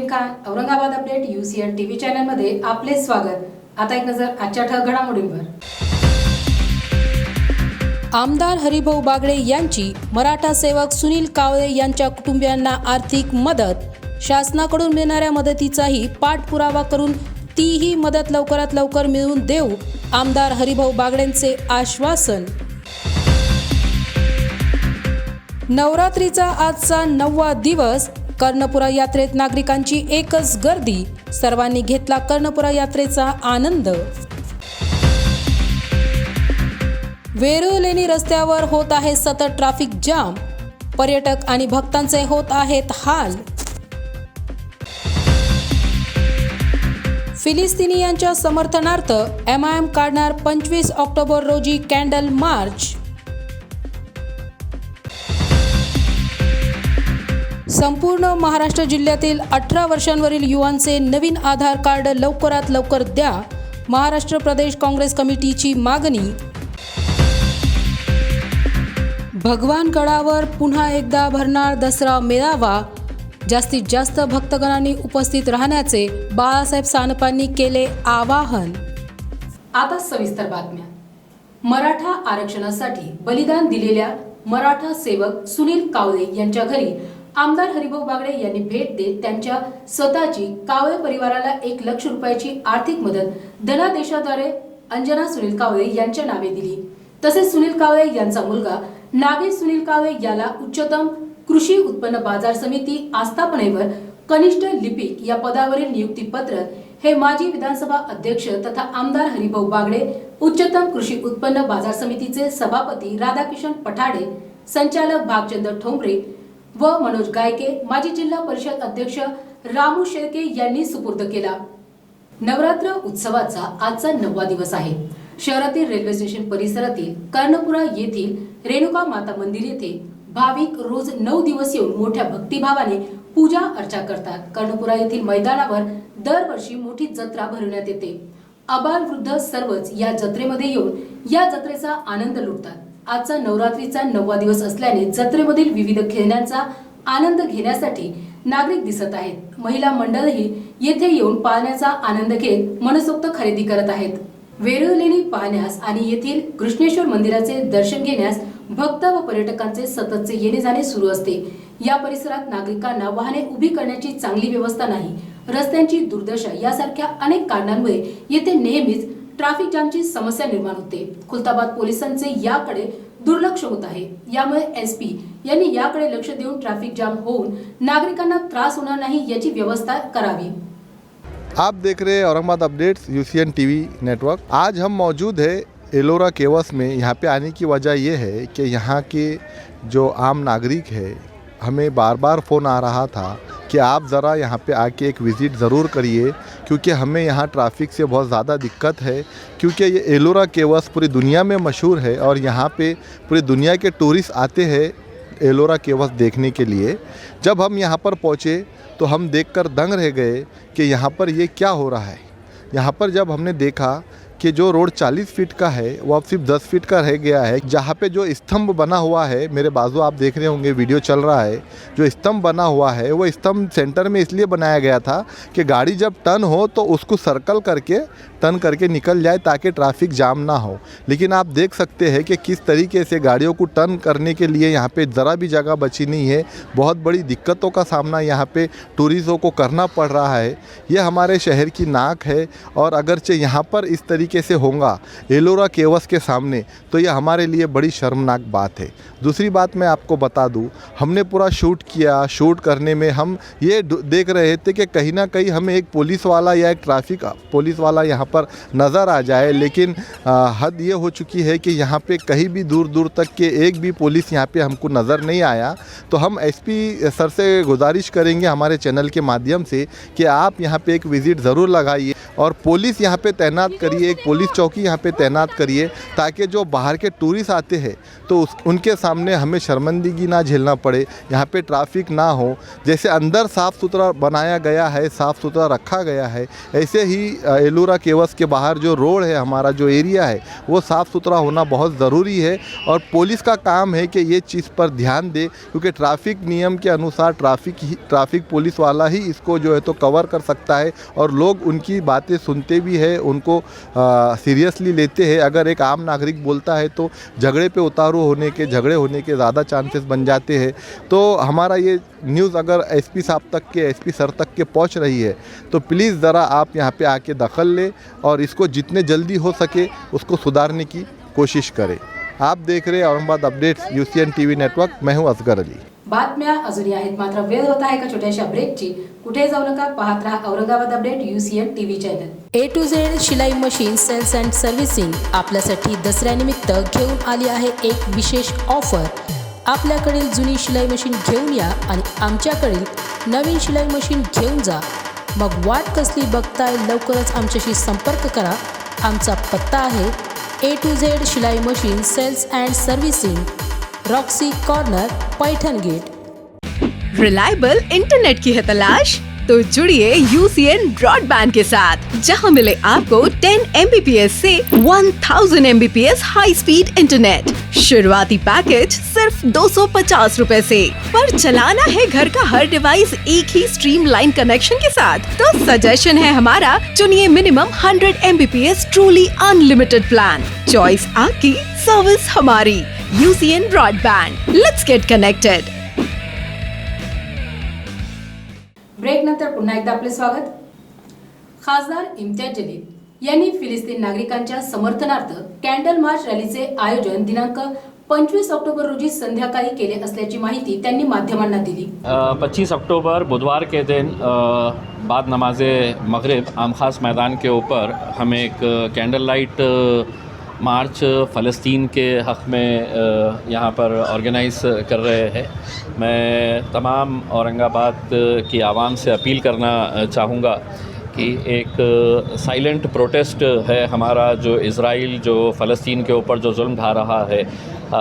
नवरीन Khan, Aurangabad update UCN TV channel मध्ये आपले स्वागत। आता एक नजर आजच्या ठळक घडामोडींवर। आमदार हरिभाऊ बागडे यांची मराठा सेवक सुनील कावळे यांच्या कुटुंबियांना आर्थिक मदत, शासनाकडून मिळणाऱ्या मदतीचाही पाठपुरावा करून तीही मदत लवकरात लवकर मिळवून देऊ, आमदार हरिभाऊ बागडेंचे आश्वासन। नवरात्रीचा आजचा 9वा दिवस, कर्णपुरा यात्रेत नागरिकांची एकच गर्दी, सर्वांनी घेतला कर्णपुरा यात्रेचा आनंद। वेरुळ-लेणी रस्त्यावर होत आहे सतत ट्रॅफिक जाम, पर्यटक आणि भक्तांचे होत आहेत हाल। फिलिस्तिनीयांच्या समर्थनार्थ MIM काढणार 25 ऑक्टोबर रोजी कॅन्डल मार्च। संपूर्ण महाराष्ट्र जिल्ह्यातील 18 वर्षांवरील युवांचे नवीन आधार कार्ड लवकरात लवकर द्या, महाराष्ट्र प्रदेश काँग्रेस कमिटीची मागणी। भगवानगडावर पुन्हा एकदा भरणार दसरा मेळावा, जास्तीत जास्त भक्तगणांनी उपस्थित राहण्याचे बाळासाहेब सानपांनी केले आवाहन। आता सविस्तर बातम्या। मराठा आरक्षणासाठी बलिदान दिलेल्या मराठा सेवक सुनील कावळे यांच्या घरी आमदार हरिभाऊ बागडे यांनी भेट देत त्यांच्या स्वतःची कावळे परिवाराला 1 लाख रुपयाची आर्थिक मदत धनादेशाद्वारे अंजना सुनील कावळे यांच्या नावे दिली। तसेच सुनील कावळे यांचा मुलगा नागेश सुनील कावळे याला उच्चतम कृषी उत्पन्न बाजार समिती आस्थापनेवर कनिष्ठ लिपिक या पदावरील नियुक्तीपत्र हे माजी विधानसभा अध्यक्ष तथा आमदार हरिभाऊ बागडे, उच्चतम कृषी उत्पन्न बाजार समितीचे सभापती राधाकिशन पठाडे, संचालक भागचंद्र ठोंबरे व मनोज गायके, माजी जिल्हा परिषद अध्यक्ष रामू शेळके यांनी सुपूर्द केला। नवरात्र उत्सवाचा आजचा 9वा दिवस आहे। शहरातील रेल्वे स्टेशन परिसरातील कर्णपुरा येथील रेणुका माता मंदिर येथे भाविक रोज 9 दिवस येऊन मोठ्या भक्तिभावाने पूजा अर्चा करतात। कर्णपुरा येथील मैदानावर दरवर्षी मोठी जत्रा भरवण्यात येते। आबाल वृद्ध सर्वच या जत्रेमध्ये येऊन या जत्रेचा आनंद लुटतात। आजचा नवरात्रीचा 9वा दिवस असल्याने जत्रेमधील विविध खेळण्यांचा आनंद घेण्यासाठी नागरिक दिसत आहेत। महिला मंडळही येथे येऊन पाळण्याचा आनंद घेत मनसोक्त खरेदी करत आहेत। वेरुळ-लेणी पाहण्यास आणि येथील कृष्णेश्वर मंदिराचे दर्शन घेण्यास भक्त व पर्यटकांचे सततचे येणे जाणे सुरू असते। या परिसरात नागरिकांना वाहने उभी करण्याची चांगली व्यवस्था नाही, रस्त्यांची दुर्दशा यासारख्या अनेक कारणांमुळे येथे नेहमीच ट्रॅफिक जामची समस्या निर्माण होते। खुलताबाद पोलिसांचे याकडे दुर्लक्ष होत आहे। यामुळे SP यांनी याकडे लक्ष देऊन ट्रॅफिक जाम होऊन नागरिकांना त्रास होणार नाही याची व्यवस्था करावी। आप देख रहे हैं Aurangabad updates UCN TV network. आज हम मौजूद है एलोरा केवस में। यहाँ पे आने की वजह ये है कि यहाँ के जो आम नागरिक है, हमें बार बार फ़ोन आ रहा था कि आप ज़रा यहाँ पे आके एक विज़िट ज़रूर करिए, क्योंकि हमें यहाँ ट्रैफिक से बहुत ज़्यादा दिक्कत है। क्योंकि ये एलोरा केवस पूरी दुनिया में मशहूर है और यहाँ पे पूरी दुनिया के टूरिस्ट आते हैं एलोरा केवस देखने के लिए। जब हम यहाँ पर पहुँचे तो हम देखकर दंग रह गए कि यहाँ पर ये क्या हो रहा है। यहाँ पर जब हमने देखा कि जो रोड 40 फीट का है वो अब सिर्फ 10 फीट का रह गया है। जहाँ पे जो स्तंभ बना हुआ है, मेरे बाजू आप देख रहे होंगे, वीडियो चल रहा है, जो स्तंभ बना हुआ है वो स्तंभ सेंटर में इसलिए बनाया गया था कि गाड़ी जब टर्न हो तो उसको सर्कल करके टर्न करके निकल जाए ताकि ट्रैफिक जाम ना हो। लेकिन आप देख सकते हैं कि किस तरीके से गाड़ियों को टर्न करने के लिए यहाँ पे ज़रा भी जगह बची नहीं है। बहुत बड़ी दिक्कतों का सामना यहाँ पे टूरिस्टों को करना पड़ रहा है। ये हमारे शहर की नाक है और अगरचे यहाँ पर इस तरीके से होगा एलोरा केवस के सामने तो ये हमारे लिए बड़ी शर्मनाक बात है। दूसरी बात मैं आपको बता दूं, हमने पूरा शूट किया। शूट करने में हम ये देख रहे थे कि कहीं ना कहीं हमें एक पुलिस वाला या एक ट्रैफिक पुलिस वाला यहाँ पर नज़र आ जाए, लेकिन हद ये हो चुकी है कि यहाँ पे कहीं भी दूर दूर तक के एक भी पुलिस यहाँ पे हमको नज़र नहीं आया। तो हम SP सर से गुजारिश करेंगे हमारे चैनल के माध्यम से कि आप यहाँ पे एक विज़िट ज़रूर लगाइए और पुलिस यहाँ पे तैनात करिए, एक पुलिस चौकी यहाँ पे तैनात करिए, ताकि जो बाहर के टूरिस्ट आते हैं तो उनके सामने हमें शर्मिंदगी ना झेलना पड़े, यहाँ पे ट्रैफिक ना हो। जैसे अंदर साफ़ सुथरा बनाया गया है, साफ़ सुथरा रखा गया है, ऐसे ही एलोरा केव्स के बाहर जो रोड है, हमारा जो एरिया है, वो साफ़ सुथरा होना बहुत ज़रूरी है। और पुलिस का काम है कि ये चीज़ पर ध्यान दे, क्योंकि ट्रैफिक नियम के अनुसार ट्रैफिक पुलिस वाला ही इसको जो है तो कवर कर सकता है, और लोग उनकी बातें सुनते भी है, उनको सीरियसली लेते हैं। अगर एक आम नागरिक बोलता है तो झगड़े पे उतारू होने के, झगड़े होने के ज़्यादा चांसेस बन जाते हैं। तो हमारा ये न्यूज़ अगर एसपी साहब तक के, एसपी सर तक के पहुंच रही है तो प्लीज़ ज़रा आप यहाँ पे आके दखल ले और इसको जितने जल्दी हो सके उसको सुधारने की कोशिश करें। आप देख रहे हैं Aurangabad updates, UCN TV network. मैं हूं असगर अली। बातम्या अजूनही आहेत, मात्र वेळ होत आहे का छोट्याशा ब्रेकची। कुठे जाऊ नका, पाहत रहा Aurangabad update UCN TV channel. A to Z शिलाई मशीन सेल्स अँड सर्व्हिसिंग आपल्यासाठी दसऱ्यानिमित्त घेऊन आली आहे एक विशेष ऑफर। आपल्याकडील जुनी शिलाई मशीन घेऊन या आणि आमच्याकडील नवीन शिलाई मशीन घेऊन जा। मग वाट कसली बघताय, लवकरच आमच्याशी संपर्क करा। आमचा पत्ता आहे A to Z शिलाई machine sales and servicing, Roxy corner, Paithan gate. Reliable internet की है तलाश? तो जुड़िए UCN ब्रॉडबैंड के साथ, जहां मिले आपको 10 Mbps से 1000 Mbps हाई स्पीड इंटरनेट। शुरुआती पैकेज सिर्फ 250 रुपए से। पर चलाना है घर का हर डिवाइस एक ही स्ट्रीमलाइन कनेक्शन के साथ, तो सजेशन है हमारा, चुनिए minimum 100 Mbps truly unlimited plan. Choice आपकी, सर्विस हमारी। UCN broadband, let's get connected. Break नंतर पुन्हा एकदा आपले स्वागत। खासदार इम्तियाज जलील यांनी फिलिस्तीन नागरिकांच्या समर्थनार्थ कॅन्डल मार्च रॅलीचे आयोजन दिनांक 25 ऑक्टोबर रोजी संध्याकाळी केले असल्याची माहिती त्यांनी माध्यमांना दिली। 25 अक्टूबर बुधवार के दिन बाद नमाज मगरिब आम खास मैदान के ऊपर हम एक कैंडल लाइट मार्च फ़लस्तीन के हक़ में यहाँ पर ऑर्गेनाइज़ कर रहे हैं। मैं तमाम औरंगाबाद की आवाम से अपील करना चाहूँगा कि एक साइलेंट प्रोटेस्ट है हमारा, जो इज़राइल जो फ़लस्तीन के ऊपर जो जुल्म ढा रहा है,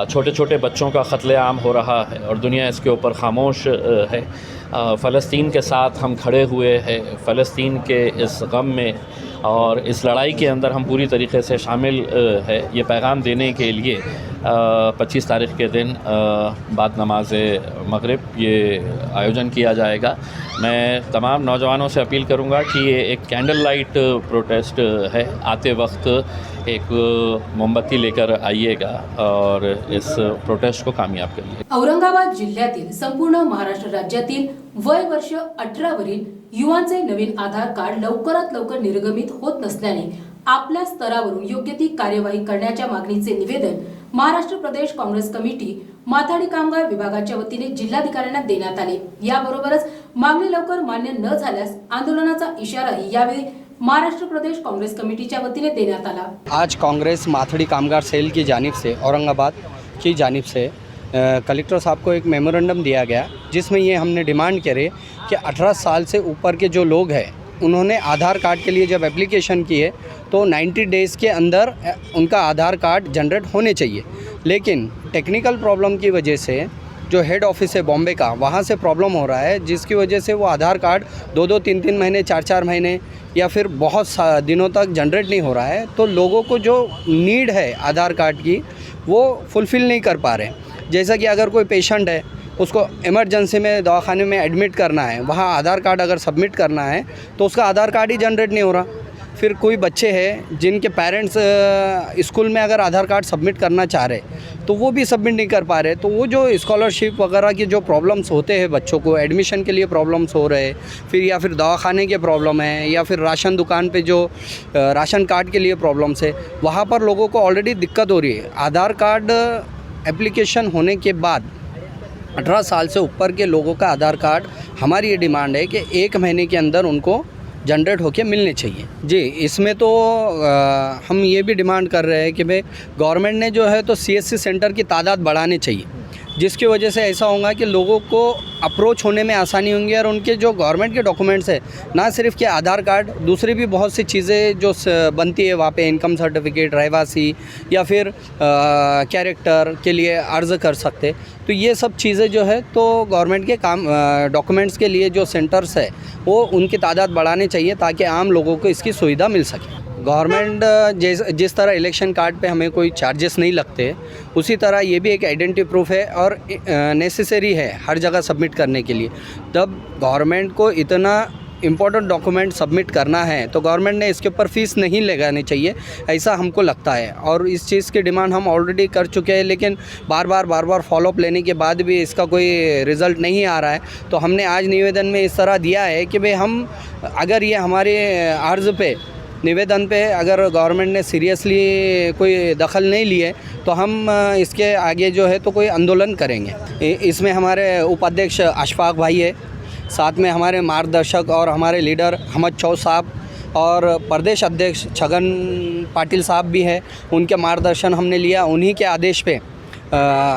छोटे छोटे बच्चों का कत्लेआम हो रहा है और दुनिया इसके ऊपर खामोश है। फ़लस्तीन के साथ हम खड़े हुए हैं, फ़लस्तीन के इस गम में और इस लड़ाई के अंदर हम पूरी तरीके से शामिल है। ये पैगाम देने के लिए 25 तारीख़ के दिन बाद नमाज मगरिब ये आयोजन किया जाएगा। मैं तमाम नौजवानों से अपील करूंगा कि ये एक कैंडल लाइट प्रोटेस्ट है। आते वक्त एक मोमबत्ती लेकर आइएगा और इस प्रोटेस्ट को कामयाब करिए। औरंगाबाद जिल्ह्यातील संपूर्ण महाराष्ट्र राज्यातील वय वर्ष 18 वरील युवांचे नवीन आधार कार्ड लवकरात लवकर निर्गमित होत नसल्याने आपल्या स्तरावरून योग्य ती कार्यवाही करण्याच्या मागणीचे निवेदन महाराष्ट्र प्रदेश काँग्रेस कमिटी माथाडी कामगार विभागाच्या वतीने जिल्हाधिकाऱ्यांना देण्यात आले। याबरोबरच मागणी लवकर मान्य न झाल्यास आंदोलनाचा इशाराही यावेळी महाराष्ट्र प्रदेश कांग्रेस कमेटीच्या वतीने देण्यात आला। आज कांग्रेस माथड़ी कामगार सेल की जानिब से औरंगाबाद की जानिब से कलेक्टर साहब को एक मेमोरेंडम दिया गया, जिसमें ये हमने डिमांड करे कि 18 साल से ऊपर के जो लोग हैं उन्होंने आधार कार्ड के लिए जब एप्लीकेशन किए तो 90 डेज़ के अंदर उनका आधार कार्ड जनरेट होने चाहिए। लेकिन टेक्निकल प्रॉब्लम की वजह से जो हेड ऑफिस है बॉम्बे का, वहाँ से प्रॉब्लम हो रहा है, जिसकी वजह से वो आधार कार्ड 2-2, 3-3 महीने, 4-4 महीने या फिर बहुत दिनों तक जनरेट नहीं हो रहा है। तो लोगों को जो नीड है आधार कार्ड की वो फुलफ़िल नहीं कर पा रहे। जैसा कि अगर कोई पेशेंट है, उसको इमरजेंसी में दवाखाने में एडमिट करना है, वहाँ आधार कार्ड अगर सबमिट करना है तो उसका आधार कार्ड ही जनरेट नहीं हो रहा। फिर कोई बच्चे हैं जिनके पेरेंट्स स्कूल में अगर आधार कार्ड सबमिट करना चाह रहे तो वो भी सबमिट नहीं कर पा रहे। तो वो जो स्कॉलरशिप वगैरह के जो प्रॉब्लम्स होते हैं, बच्चों को एडमिशन के लिए प्रॉब्लम्स हो रहे, फिर या फिर दवाखाने के प्रॉब्लम है, या फिर राशन दुकान पे जो राशन कार्ड के लिए प्रॉब्लम्स है, वहाँ पर लोगों को ऑलरेडी दिक्कत हो रही है। आधार कार्ड एप्लीकेशन होने के बाद 18 साल से ऊपर के लोगों का आधार कार्ड, हमारी ये डिमांड है कि 1 महीने के अंदर उनको जनरेट होके मिलने चाहिए। जी, इसमें तो हम ये भी डिमांड कर रहे हैं कि भाई गवर्नमेंट ने जो है तो CSC सेंटर की तादाद बढ़ानी चाहिए। जिसकी वजह से ऐसा होगा कि लोगों को अप्रोच होने में आसानी होंगी और उनके जो गवर्नमेंट के डॉक्यूमेंट्स है, ना सिर्फ कि आधार कार्ड, दूसरी भी बहुत सी चीज़ें जो बनती है वहाँ पे, इनकम सर्टिफिकेट, रहवासी या फिर कैरेक्टर के लिए अर्ज़ कर सकते। तो ये सब चीज़ें जो है तो गवर्नमेंट के काम डॉक्यूमेंट्स के लिए जो सेंटर्स है वो उनकी तादाद बढ़ाने चाहिए ताकि आम लोगों को इसकी सुविधा मिल सके। गवर्नमेंट जिस तरह इलेक्शन कार्ड पे हमें कोई चार्जेस नहीं लगते, उसी तरह ये भी एक आइडेंटिटी प्रूफ है और नेसेसरी है हर जगह सबमिट करने के लिए। तब गवर्नमेंट को इतना इम्पोर्टेंट डॉक्यूमेंट सबमिट करना है तो गवर्नमेंट ने इसके ऊपर फ़ीस नहीं लगानी चाहिए, ऐसा हमको लगता है। और इस चीज़ की डिमांड हम ऑलरेडी कर चुके हैं, लेकिन बार बार फॉलोअप लेने के बाद भी इसका कोई रिज़ल्ट नहीं आ रहा है। तो हमने आज निवेदन में इस तरह दिया है कि भाई हम अगर ये हमारे अर्ज़ पे, निवेदन पे अगर गवर्नमेंट ने सीरियसली कोई दखल नहीं लिए तो हम इसके आगे जो है तो कोई आंदोलन करेंगे। इसमें हमारे उपाध्यक्ष अशफाक भाई है, साथ में हमारे मार्गदर्शक और हमारे लीडर हमद चौ साहब और प्रदेश अध्यक्ष छगन पाटिल साहब भी है, उनके मार्गदर्शन हमने लिया। उन्हीं के आदेश पे,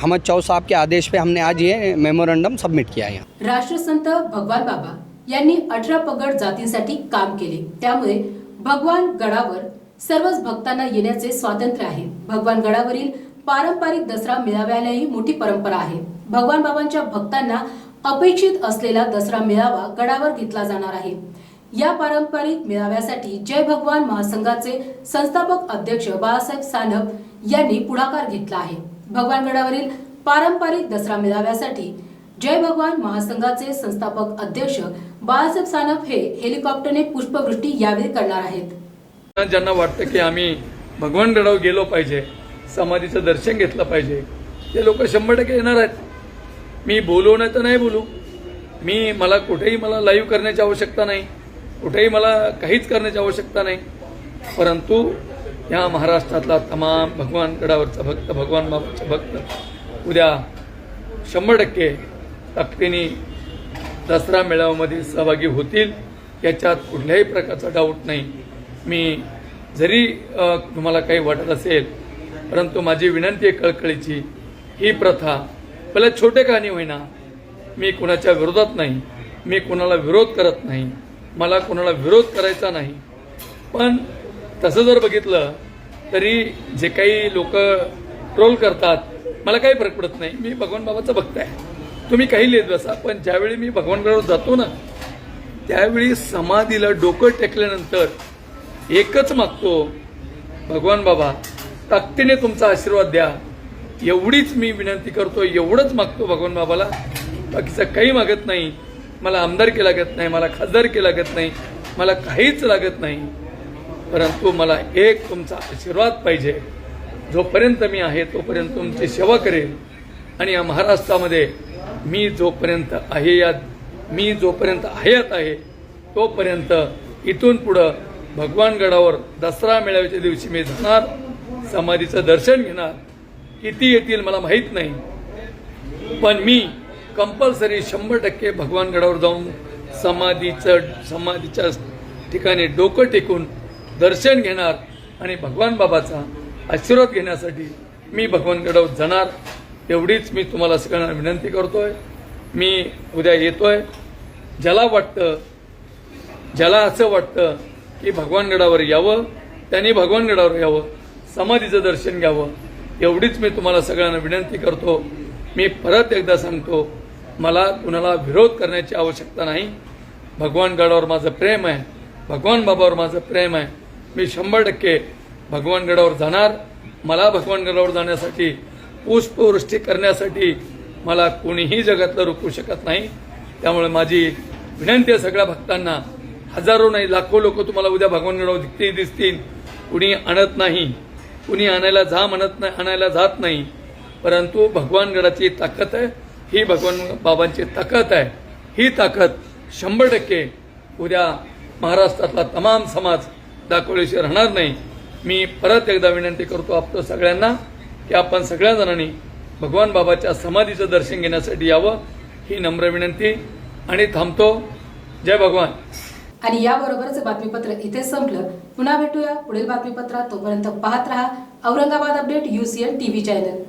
हमद चौ साहब के आदेश पे हमने आज ये मेमोरेंडम सबमिट किया है। राष्ट्रसंत भगवान बाबा यांनी 18 पगड जातींसाठी काम केले, त्यामुळे भगवान गडावर सर्वच भक्तांना येण्याचे स्वातंत्र्य आहे। भगवान गडावरील पारंपरिक दसरा मेळाव्यालाही मोठी परंपरा आहे। भगवान बाबांच्या भक्तांना अपेक्षित असलेला दसरा मेळावा गडावर घेतला जाणार आहे। या पारंपरिक मेळाव्यासाठी जय भगवान महासंघाचे संस्थापक अध्यक्ष बाळासाहेब सानप यांनी पुढाकार घेतला आहे। भगवान गडावरील पारंपरिक दसरा मेळाव्यासाठी जय भगवान महासंघाचे संस्थापक अध्यक्ष बाळासाहेब सानप हे हेलिकॉप्टरने पुष्पवृष्टी यावेळी करणार आहेत। ज्यांना वाटतं की आम्ही भगवानगडावर गेलो पाहिजे, समाधीचं दर्शन घेतलं पाहिजे, ते लोक 100% येणार आहेत। मी बोलू नाही तर नाही बोलू, मला कुठेही मला लाईव्ह करण्याची आवश्यकता नाही, कुठेही मला काहीच करण्याची आवश्यकता नाही, परंतु या महाराष्ट्रातला तमाम भगवानगडावरचा भक्त, भगवान बाबाचा भक्त उद्या 100% ताकदीने दसरा मेळाव्यामध्ये सहभागी होतील, याच्यात कुठल्याही प्रकारचा डाऊट नाही। मी जरी तुम्हाला काही वाटत असेल, परंतु माझी विनंती आहे कळकळीची, ही प्रथा भले छोटे कानी होईना, मी कोणाच्या विरोधात नाही, मी कोणाला विरोध करत नाही, मला कोणाला विरोध करायचा नाही, पण तसं जर बघितलं तरी जे काही लोक ट्रोल करतात मला काही फरक पडत नाही। मी भगवान बाबाचा भक्त आहे, तुम्ही काही लिहित बसा, पण ज्यावेळी मी भगवानगडावर जातो ना त्यावेळी समाधीला डोकं टेकल्यानंतर एकच मागतो, भगवान बाबा ताकदीने तुमचा आशीर्वाद द्या, एवढीच मी विनंती करतो, एवढंच मागतो भगवान बाबाला, बाकीचं काही मागत नाही। मला आमदारकी लागत नाही, मला खासदारकी लागत नाही, मला काहीच लागत नाही, परंतु मला एक तुमचा आशीर्वाद पाहिजे। जोपर्यंत मी आहे तोपर्यंत तुमची सेवा करेल आणि या महाराष्ट्रामध्ये मी जोपर्यंत हयात आहे तोपर्यंत इथून पुढं भगवानगडावर दसरा मेळाव्याच्या दिवशी मी जाणार, समाधीचं दर्शन घेणार। किती येतील मला माहीत नाही, पण मी कंपल्सरी 100% भगवानगडावर जाऊन समाधीच्या ठिकाणी डोकं टेकून दर्शन घेणार आणि भगवान बाबाचा आशीर्वाद घेण्यासाठी मी भगवानगडावर जाणार। एवढीच मी तुम्हाला सगळ्यांना विनंती करतोय। मी उद्या येतोय, ज्याला असं वाटतं की भगवानगडावर यावं त्यांनी भगवानगडावर यावं, समाधीचं दर्शन घ्यावं, एवढीच मी तुम्हाला सगळ्यांना विनंती करतो। मी परत एकदा सांगतो, मला कुणाला विरोध करण्याची आवश्यकता नाही। भगवानगडावर माझं प्रेम आहे, भगवान बाबावर माझं प्रेम आहे। मी 100% भगवानगडावर जाणार। मला भगवानगडावर जाण्यासाठी, पुष्पवृष्टी करण्यासाठी मला कोणीही जगातलं रोखू शकत नाही। त्यामुळे माझी विनंती आहे सगळ्या भक्तांना, हजारो नाही लाखो लोक तुम्हाला उद्या भगवानगडावर दिसतील, कुणी आणत नाही, कुणी आणायला जात नाही, परंतु भगवानगडाची ताकद आहे, ही भगवान बाबांची ताकद आहे। ही ताकद 100% उद्या महाराष्ट्रातला तमाम समाज दाखवल्याशिवाय राहणार नाही। मी परत एकदा विनंती करतो आपल्या सगळ्यांना की आपण सगळ्या जणांनी भगवान बाबाच्या समाधीचं दर्शन घेण्यासाठी यावं, ही नम्र विनंती आणि थांबतो। जय भगवान। आणि याबरोबरच बातमीपत्र इथे संपलं। पुन्हा भेटूया पुढील बातमीपत्रात, तोपर्यंत पाहत रहा Aurangabad update UCN TV channel.